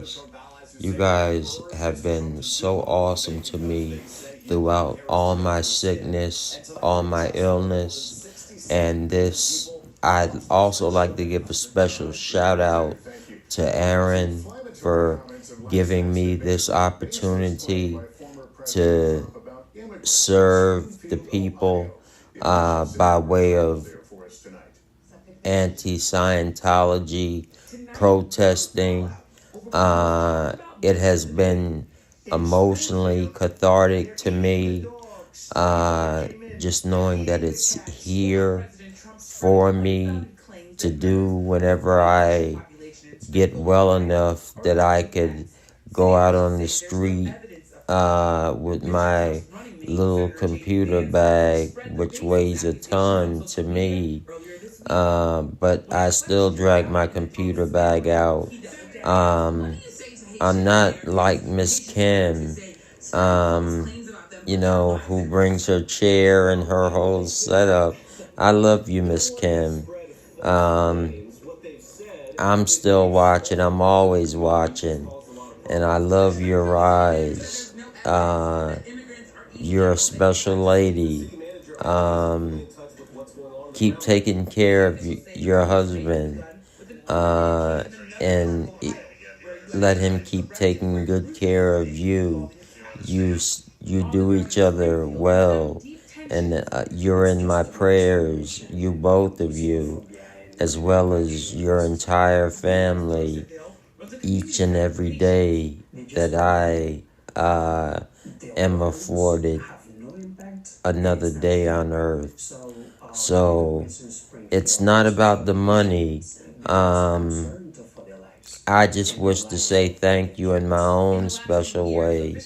guys. You guys have been so awesome to me throughout all my sickness, all my illness, and this. I'd also like to give a special shout out to Aaron for giving me this opportunity to serve the people by way of anti-Scientology protesting. It has been emotionally cathartic to me, just knowing that it's here for me to do whenever I get well enough that I could go out on the street with my little computer bag, which weighs a ton to me. But I still drag my computer bag out. I'm not like Miss Kim, who brings her chair and her whole setup. I love you, Miss Kim. I'm still watching. I'm always watching. And I love your eyes. You're a special lady. Keep taking care of your husband. And let him keep taking good care of you. You do each other well. And you're in my prayers, you both of you, as well as your entire family, each and every day that I am afforded another day on earth. So it's not about the money. I just wish to say thank you in my own special way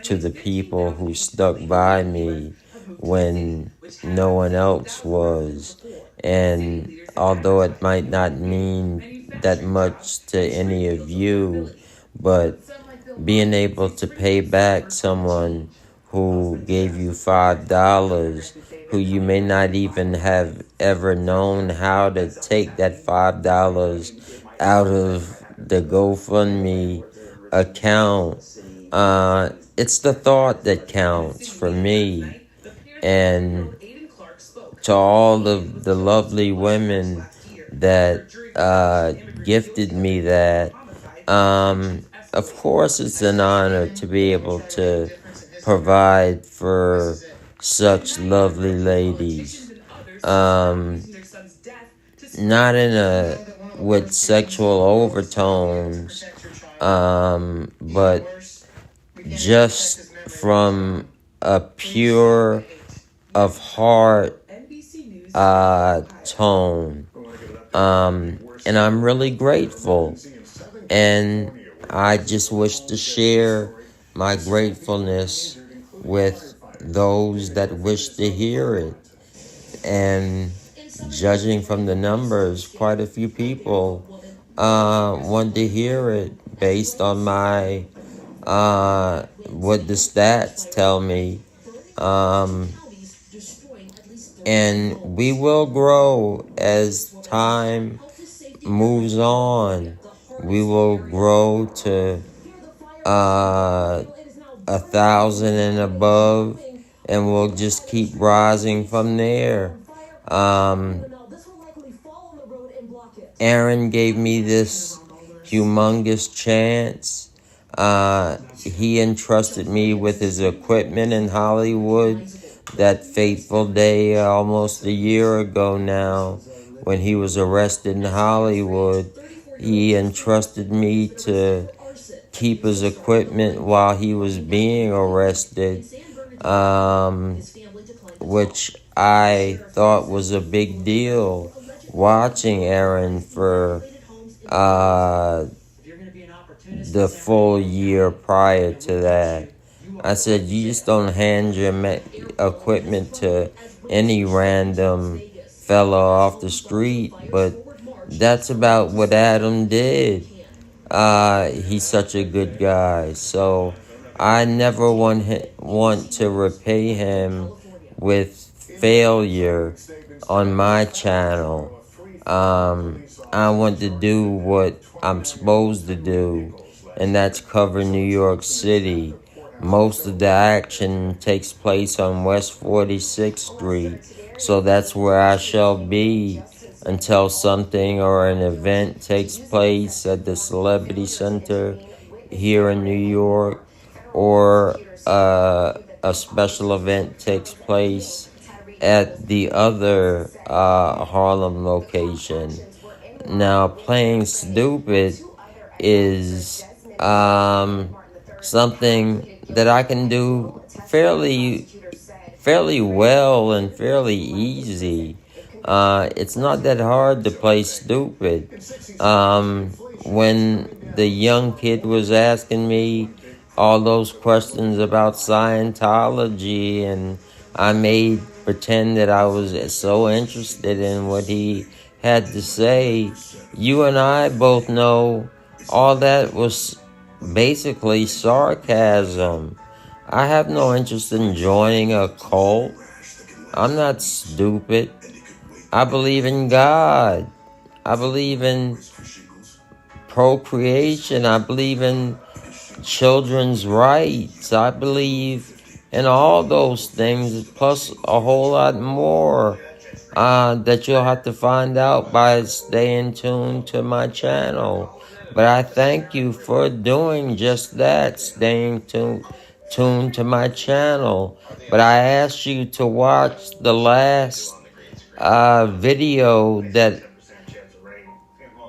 to the people who stuck by me when no one else was. And although it might not mean that much to any of you, but being able to pay back someone who gave you $5, who you may not even have ever known how to take that $5 out of the GoFundMe account. It's the thought that counts for me. And to all of the lovely women that gifted me that, of course it's an honor to be able to provide for such lovely ladies. Not with sexual overtones, but just from a pure of heart tone. And I'm really grateful. And I just wish to share my gratefulness with those that wish to hear it. And judging from the numbers, quite a few people want to hear it based on my what the stats tell me. And we will grow as time moves on. We will grow to 1,000 and above, and we'll just keep rising from there. Aaron gave me this humongous chance. He entrusted me with his equipment in Hollywood that fateful day almost a year ago now when he was arrested in Hollywood. He entrusted me to keep his equipment while he was being arrested, which I thought was a big deal, watching Aaron for the full year prior to that. I said, you just don't hand your equipment to any random fellow off the street, but that's about what Adam did. He's such a good guy, so I never want to repay him with failure on my channel. I want to do what I'm supposed to do, and that's cover New York City. Most of the action takes place on West 46th Street, so that's where I shall be until something or an event takes place at the Celebrity Center here in New York, or a special event takes place at the other Harlem location. Now, playing stupid is something that I can do fairly well and fairly easy. It's not that hard to play stupid. When the young kid was asking me all those questions about Scientology, and I made pretend that I was so interested in what he had to say, you and I both know all that was basically sarcasm. I have no interest in joining a cult. I'm not stupid. I believe in God. I believe in procreation. I believe in children's rights. I believe in all those things, plus a whole lot more that you'll have to find out by staying tuned to my channel. But I thank you for doing just that, staying tuned to my channel. But I asked you to watch the last video that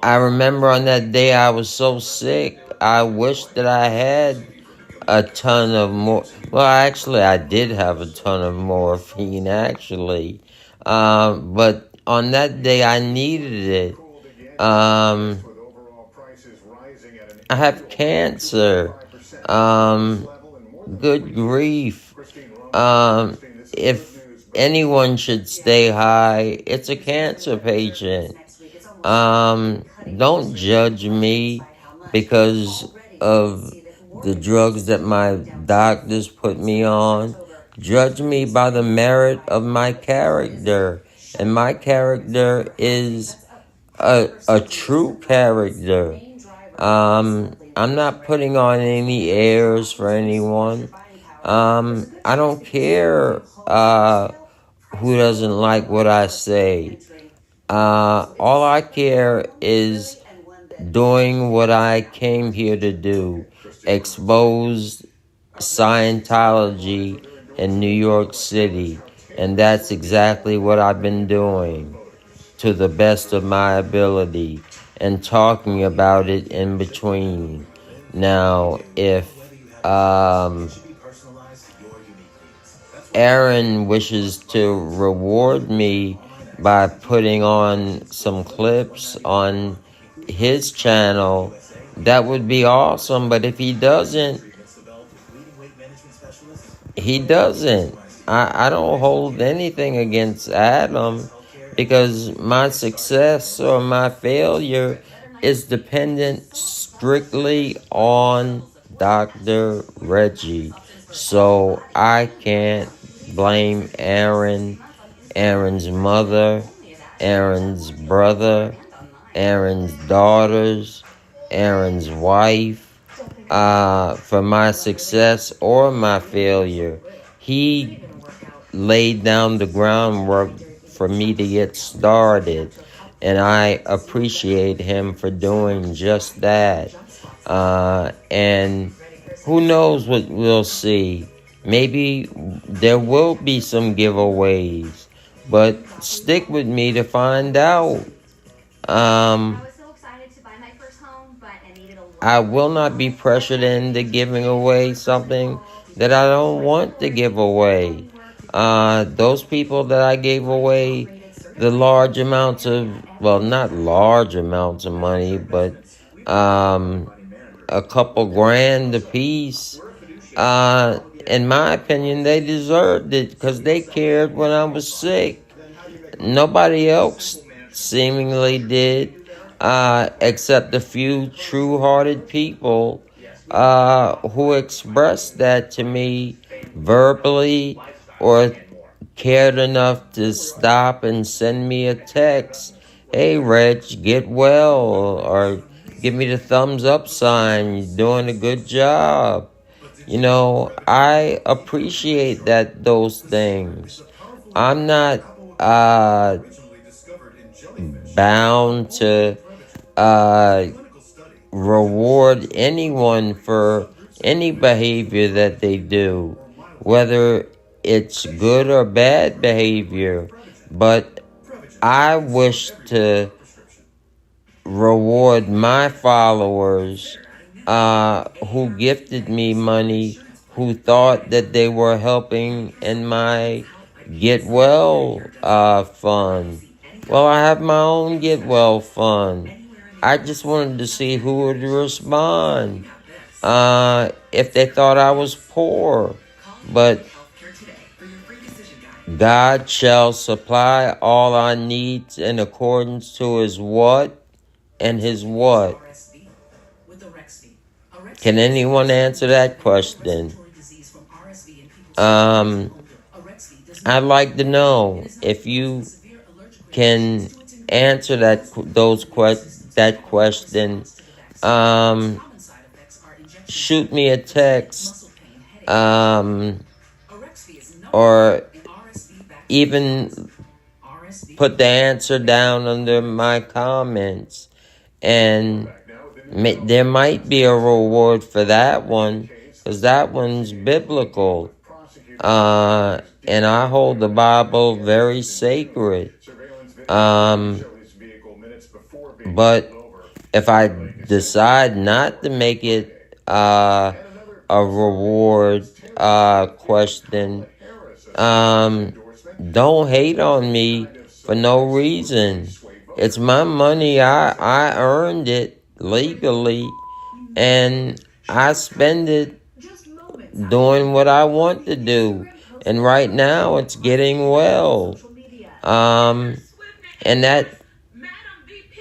I remember. On that day I was so sick. I wish that I had a ton of more. Well, actually, I did have a ton of morphine, actually. But on that day, I needed it. I have cancer. Good grief. If anyone should stay high, it's a cancer patient. Don't judge me because of the drugs that my doctors put me on. Judge me by the merit of my character. And my character is a true character. I'm not putting on any airs for anyone. I don't care who doesn't like what I say. All I care is doing what I came here to do. Expose Scientology in New York City. And that's exactly what I've been doing to the best of my ability, and talking about it in between. Now, if Aaron wishes to reward me by putting on some clips on his channel, that would be awesome. But if he doesn't, he doesn't. I don't hold anything against Adam, because my success or my failure is dependent strictly on Dr. Reggie. So I can't blame Aaron, Aaron's mother, Aaron's brother, Aaron's daughters, Aaron's wife, for my success or my failure. He laid down the groundwork for me to get started, and I appreciate him for doing just that. And who knows what we'll see. Maybe there will be some giveaways, but stick with me to find out. I will not be pressured into giving away something that I don't want to give away. Those people that I gave away the large amounts of, well, not large amounts of money, but a couple grand a piece, in my opinion, they deserved it because they cared when I was sick. Nobody else seemingly did, except a few true-hearted people who expressed that to me verbally, or cared enough to stop and send me a text. Hey, Reg, get well, or give me the thumbs up sign. You're doing a good job. You know, I appreciate those things. I'm not bound to reward anyone for any behavior that they do, whether it's good or bad behavior. But I wish to reward my followers who gifted me money, who thought that they were helping in my Get Well fund. Well, I have my own Get Well fund. I just wanted to see who would respond if they thought I was poor. But God shall supply all our needs in accordance to his what and his what. Can anyone answer that question? I'd like to know if you can answer that question. Shoot me a text, or even put the answer down under my comments, and there might be a reward for that one, because that one's biblical. And I hold the Bible very sacred. But if I decide not to make it a reward question, don't hate on me for no reason. It's my money. I earned it legally, and I spend it doing what I want to do. And right now it's getting well. And that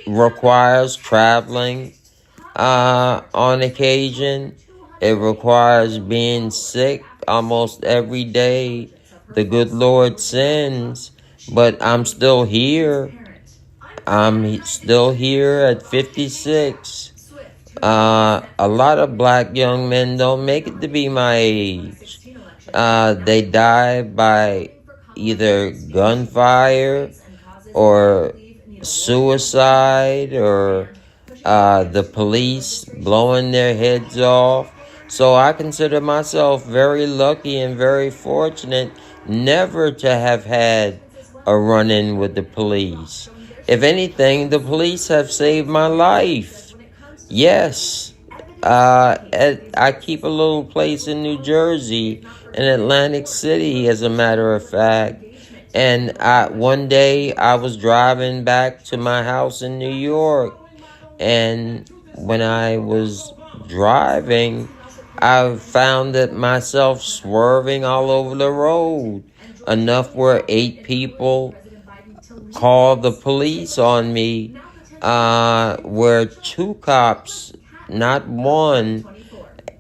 requires traveling on occasion. It requires being sick almost every day. The good Lord sends, but I'm still here. I'm still here at 56. A lot of black young men don't make it to be my age. They die by either gunfire or suicide, or the police blowing their heads off. So I consider myself very lucky and very fortunate never to have had a run-in with the police. If anything, the police have saved my life. Yes. I keep a little place in New Jersey, in Atlantic City, as a matter of fact. And one day I was driving back to my house in New York, and when I was driving, I found that myself swerving all over the road, enough where 8 people called the police on me, where 2 cops, not one,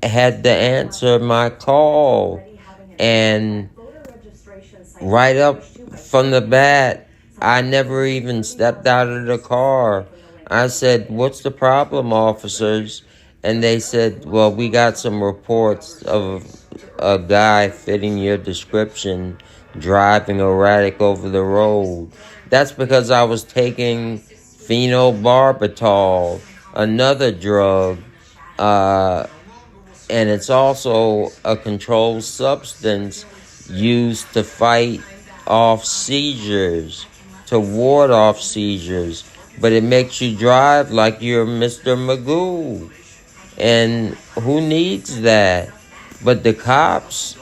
had to answer my call. And right up from the bat, I never even stepped out of the car. I said, "What's the problem, officers?" And they said, "Well, we got some reports of a guy fitting your description driving erratic over the road." That's because I was taking phenobarbital, another drug, and it's also a controlled substance used to fight off seizures, to ward off seizures. But it makes you drive like you're Mr. Magoo. And who needs that? But the cops,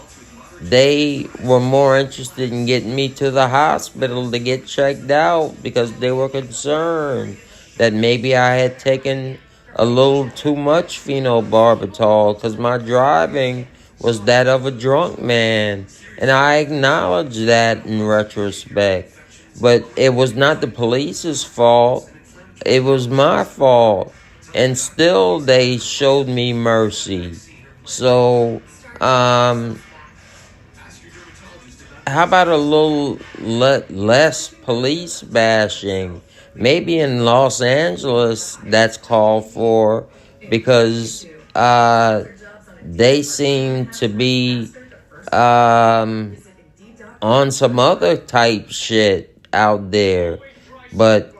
they were more interested in getting me to the hospital to get checked out, because they were concerned that maybe I had taken a little too much phenobarbital, because my driving was that of a drunk man. And I acknowledge that in retrospect. But it was not the police's fault. It was my fault. And still they showed me mercy. So, how about a little less police bashing? Maybe in Los Angeles that's called for because they seem to be on some other type shit out there. But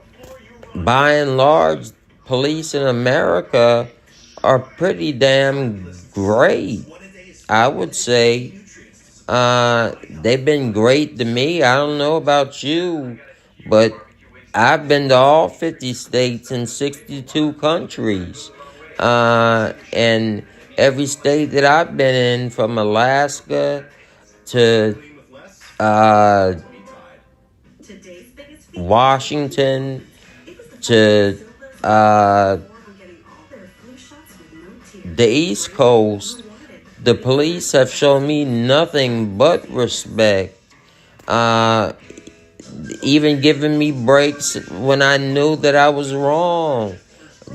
by and large, police in America are pretty damn great, I would say. They've been great to me. I don't know about you, but I've been to all 50 states and 62 countries. And every state that I've been in, from Alaska to uh, Washington to the East Coast, the police have shown me nothing but respect. Even giving me breaks when I knew that I was wrong.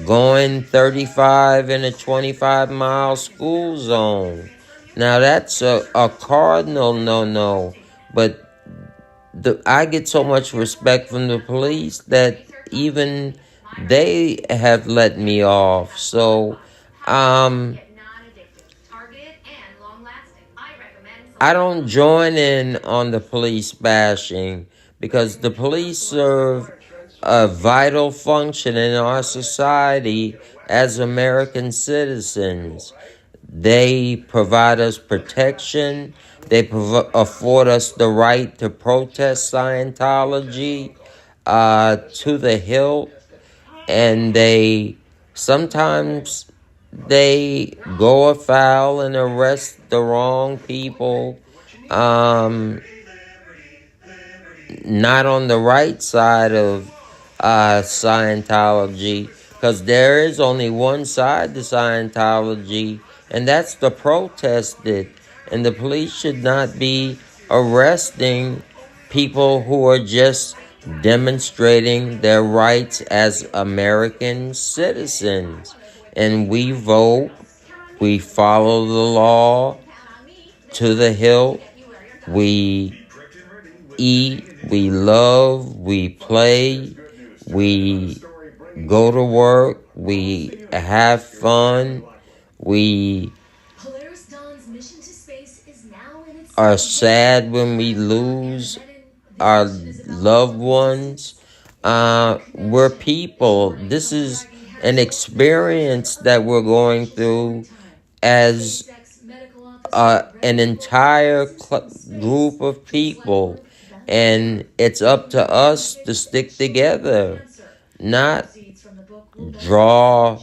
Going 35 in a 25-mile school zone. Now that's a cardinal no-no. But I get so much respect from the police that even they have let me off. So, I don't join in on the police bashing because the police serve a vital function in our society as American citizens. They provide us protection. They afford us the right to protest Scientology to the hilt. And sometimes they go afoul and arrest the wrong people, not on the right side of Scientology, because there is only one side to Scientology, and that's the protested. And the police should not be arresting people who are just demonstrating their rights as American citizens. And we vote, we follow the law to the hilt, we eat, we love, we play, we go to work, we have fun, we are sad when we lose our loved ones. We're people. This is an experience that we're going through as an entire group of people. And it's up to us to stick together, not draw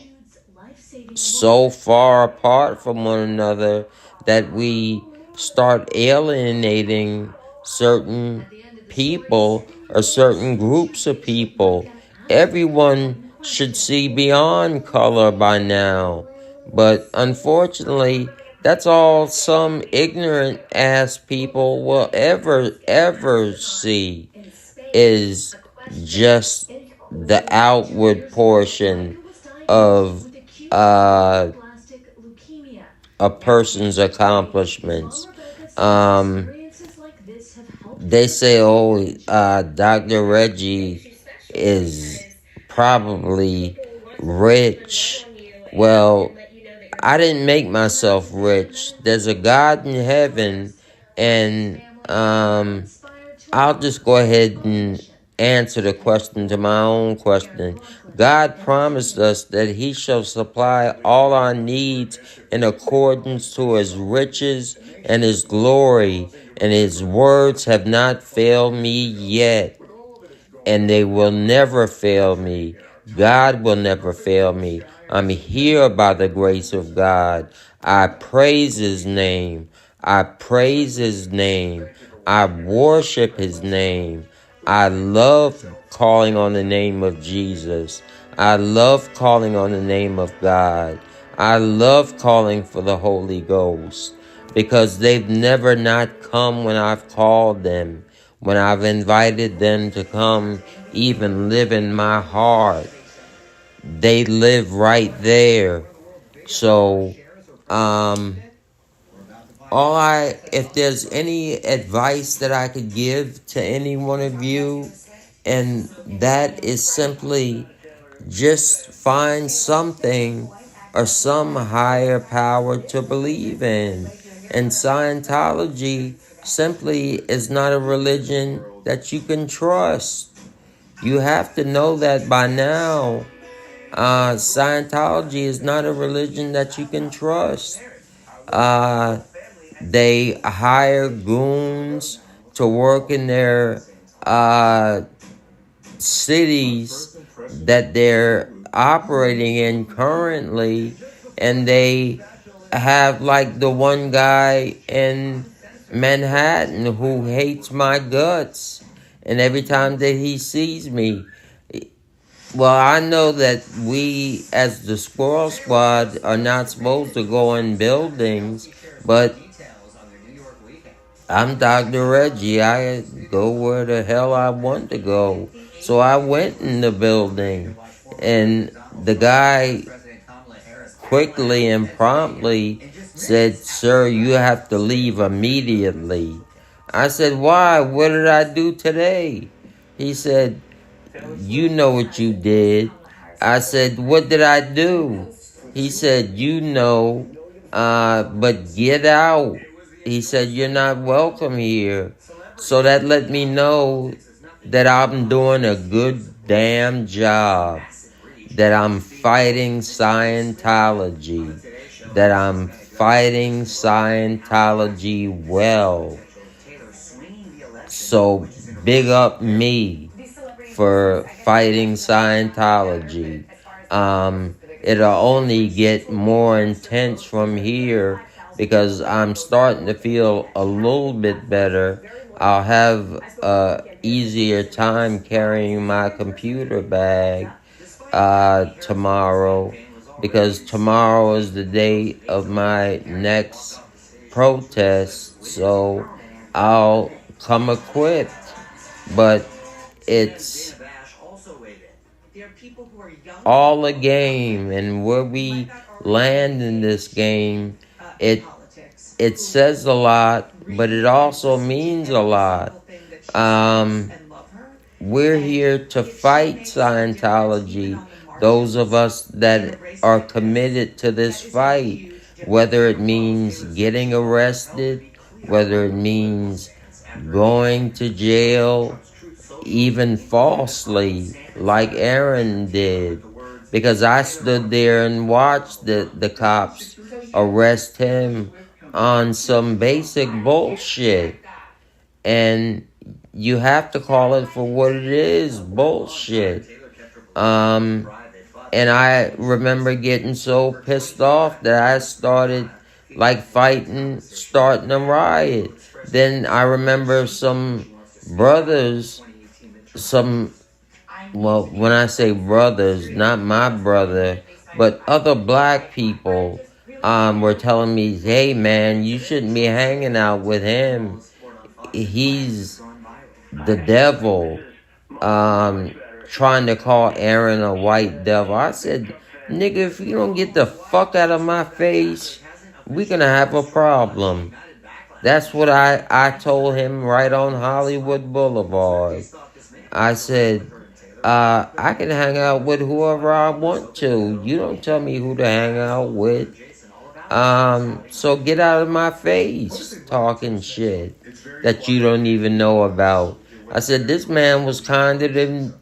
so far apart from one another that we start alienating certain people or certain groups of people. Everyone should see beyond color by now. But unfortunately, that's all some ignorant ass people will ever see, is just the outward portion of a person's accomplishments. They say, Dr. Reggie is probably rich. Well, I didn't make myself rich. There's a God in heaven, and I'll just go ahead and answer the question to my own question. God promised us that He shall supply all our needs in accordance to His riches and His glory, and His words have not failed me yet, and they will never fail me. God will never fail me. I'm here by the grace of God. I praise His name. I praise His name. I worship His name. I love calling on the name of Jesus. I love calling on the name of God. I love calling for the Holy Ghost, because they've never not come when I've called them, when I've invited them to come even live in my heart. They live right there. So, if there's any advice that I could give to any one of you, And that is simply just find something or some higher power to believe in. And Scientology simply is not a religion that you can trust. You have to know that by now. Scientology is not a religion that you can trust. They hire goons to work in their cities that they're operating in currently, and they have like the one guy in Manhattan who hates my guts, and every time that he sees me, well, I know that we as the Squirrel Squad are not supposed to go in buildings, but I'm Dr. Reggie. I go where the hell I want to go. So I went in the building, and the guy quickly and promptly said, "Sir, you have to leave immediately." I said, "Why? What did I do today?" He said, "You know what you did." I said, "What did I do?" He said, "You know, but get out." He said, "You're not welcome here." So that let me know that I'm doing a good damn job, that I'm fighting Scientology, that I'm fighting Scientology well. So big up me for fighting Scientology. It'll only get more intense from here because I'm starting to feel a little bit better. I'll have a easier time carrying my computer bag tomorrow, because tomorrow is the day of my next protest, so I'll come equipped. But it's all a game, and where we land in this game, it says a lot, but it also means a lot. We're here to fight Scientology, those of us that are committed to this fight, whether it means getting arrested, whether it means going to jail, even falsely, like Aaron did. Because I stood there and watched the cops arrest him on some basic bullshit. And you have to call it for what it is, bullshit. And I remember getting so pissed off that I started like starting a riot. Then I remember some brothers, well, when I say brothers, not my brother, but other black people were telling me, "Hey man, you shouldn't be hanging out with him. He's the devil." Trying to call Aaron a white devil. I said, "Nigga, if you don't get the fuck out of my face, we're gonna have a problem." That's what I told him right on Hollywood Boulevard. I said, I can hang out with whoever I want to. You don't tell me who to hang out with. So get out of my face talking shit that you don't even know about. I said, this man was kinder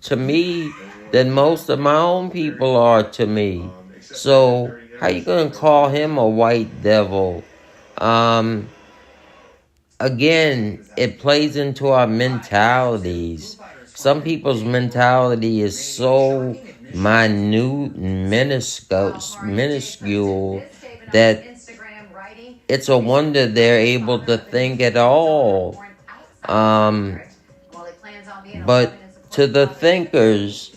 to me than most of my own people are to me. So how you gonna call him a white devil? Again, it plays into our mentalities. Some people's mentality is so minute and minuscule that it's a wonder they're able to think at all. But to the thinkers,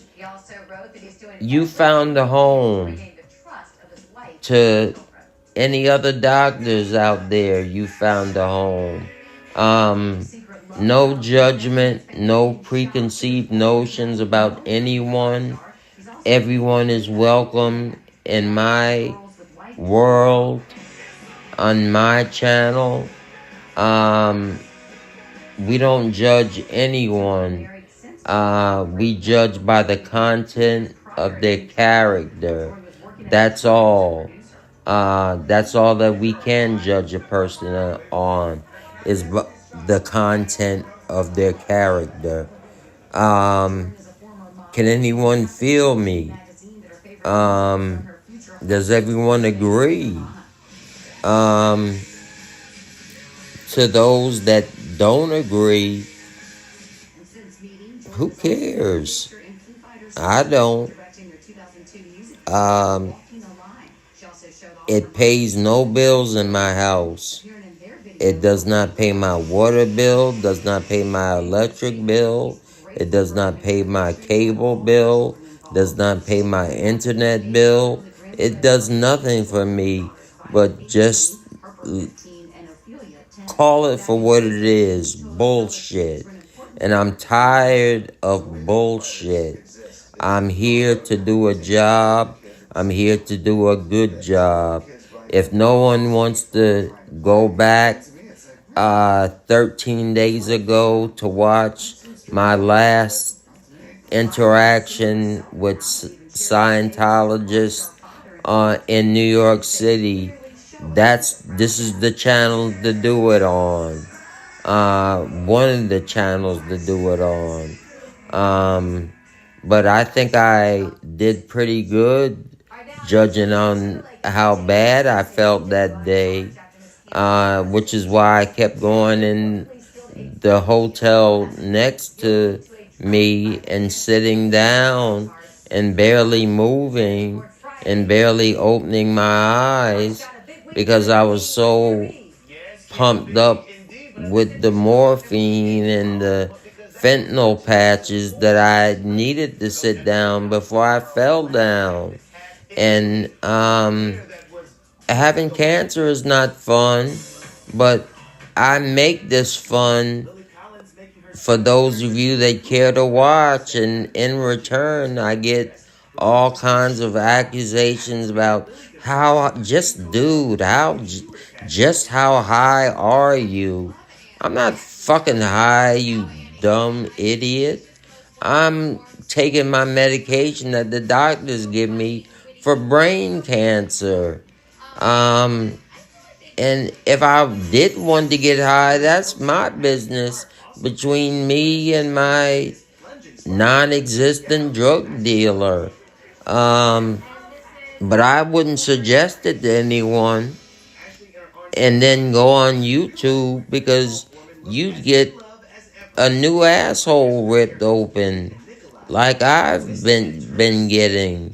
you found a home. To any other doctors out there, you found a home. No judgment, no preconceived notions about anyone. Everyone is welcome in my world, on my channel. We don't judge anyone. We judge by the content of their character. That's all. That's all that we can judge a person on, is the content of their character. Can anyone feel me? Does everyone agree? To those that don't agree, who cares? I don't. It pays no bills in my house. It does not pay my water bill, does not pay my electric bill, it does not pay my cable bill, does not pay my internet bill. It does nothing for me but just call it for what it is, bullshit. And I'm tired of bullshit. I'm here to do a job. I'm here to do a good job. If no one wants to go back 13 days ago to watch my last interaction with Scientologists in New York City, this is the channel to do it on. One of the channels to do it on. But I think I did pretty good, judging on how bad I felt that day, which is why I kept going in the hotel next to me and sitting down and barely moving and barely opening my eyes, because I was so pumped up with the morphine and the fentanyl patches that I needed to sit down before I fell down. And having cancer is not fun, but I make this fun for those of you that care to watch, and in return I get all kinds of accusations about how high are you? I'm not fucking high, you dumb idiot. I'm taking my medication that the doctors give me for brain cancer. And if I did want to get high, that's my business, between me and my non-existent drug dealer. But I wouldn't suggest it to anyone. And then go on YouTube, because you'd get a new asshole ripped open, like I've been getting.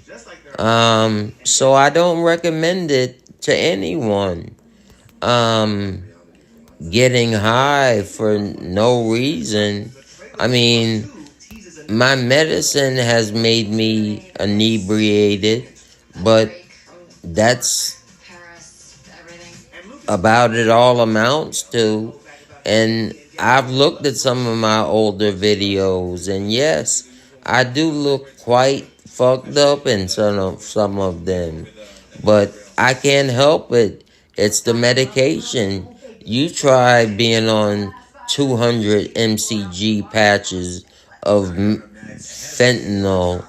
So I don't recommend it to anyone. Getting high for no reason. I mean, my medicine has made me inebriated, but that's about it all amounts to. And I've looked at some of my older videos, and yes, I do look quite fucked up in some of them, but I can't help it. It's the medication. You try being on 200 mcg patches of fentanyl,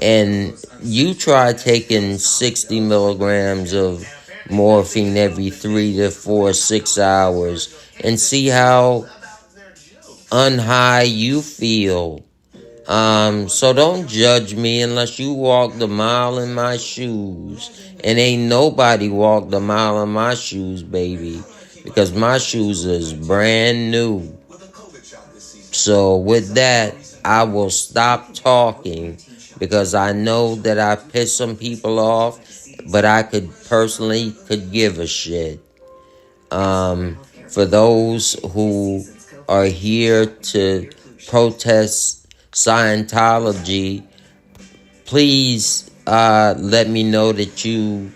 and you try taking 60 milligrams of morphine every 3 to 4, 6 hours, and see how unhigh you feel. So don't judge me unless you walked a mile in my shoes. And ain't nobody walked a mile in my shoes, baby, because my shoes is brand new. So with that, I will stop talking, because I know that I pissed some people off, but I could give a shit. For those who are here to protest Scientology, please let me know that you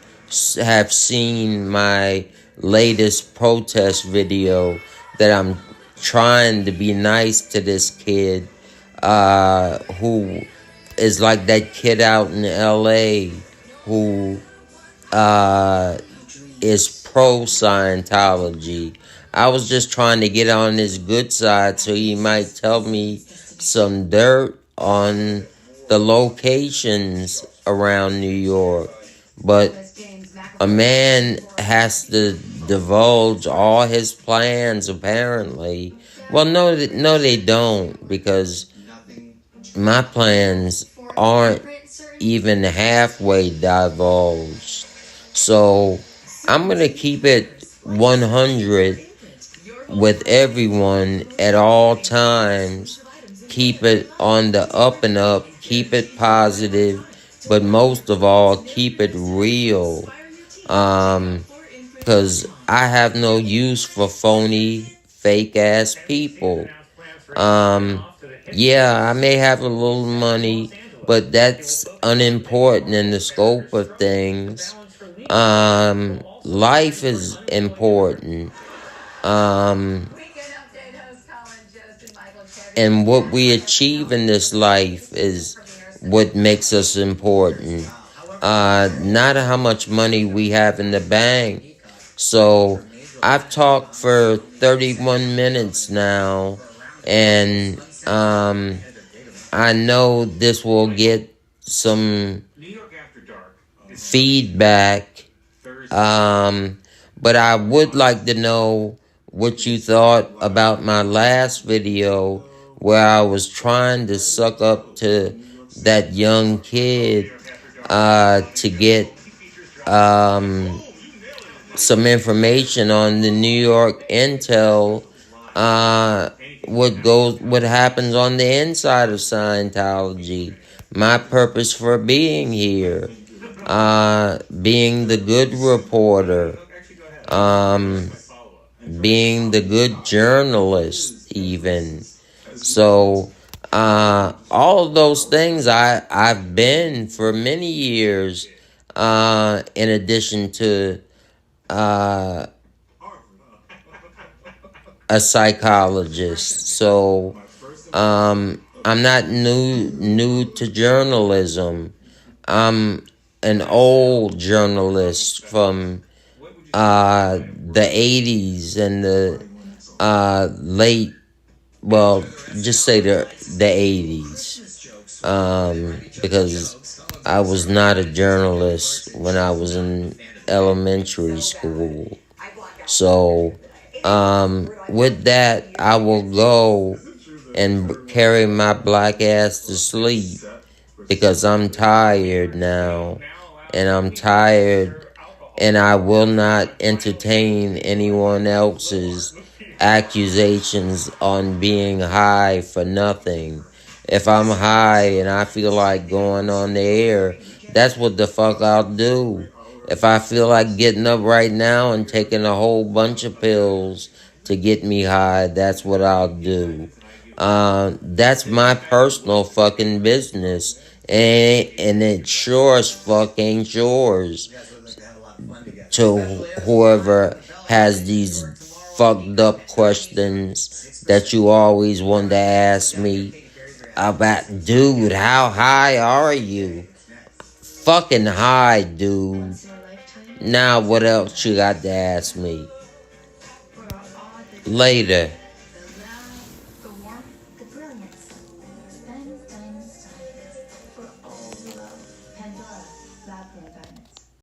have seen my latest protest video, that I'm trying to be nice to this kid who is like that kid out in LA who is pro-Scientology. I was just trying to get on his good side so he might tell me some dirt on the locations around New York. But a man has to divulge all his plans, apparently. Well, no, they don't, because my plans aren't even halfway divulged. So I'm going to keep it 100 with everyone at all times. Keep it on the up and up. Keep it positive. But most of all, keep it real. Because I have no use for phony, fake-ass people. Yeah, I may have a little money, but that's unimportant in the scope of things. Life is important. And what we achieve in this life is what makes us important. Not how much money we have in the bank. So I've talked for 31 minutes now, and I know this will get some feedback, but I would like to know what you thought about my last video where I was trying to suck up to that young kid to get some information on the New York intel, what happens on the inside of Scientology. My purpose for being here, being the good reporter, being the good journalist, even. So, all of those things I've been for many years, in addition to a psychologist. So I'm not new to journalism. I'm an old journalist from the 80s and the late, well, just say the 80s. Because I was not a journalist when I was in elementary school. So, with that, I will go and carry my black ass to sleep, because I'm tired now, and I'm tired, and I will not entertain anyone else's accusations on being high for nothing. If I'm high and I feel like going on the air, that's what the fuck I'll do. If I feel like getting up right now and taking a whole bunch of pills to get me high, that's what I'll do. That's my personal fucking business. And it sure as fuck ain't yours. To whoever has these fucked up questions that you always want to ask me about, dude, how high are you? Fucking high, dude. Now what else you got to ask me? Later.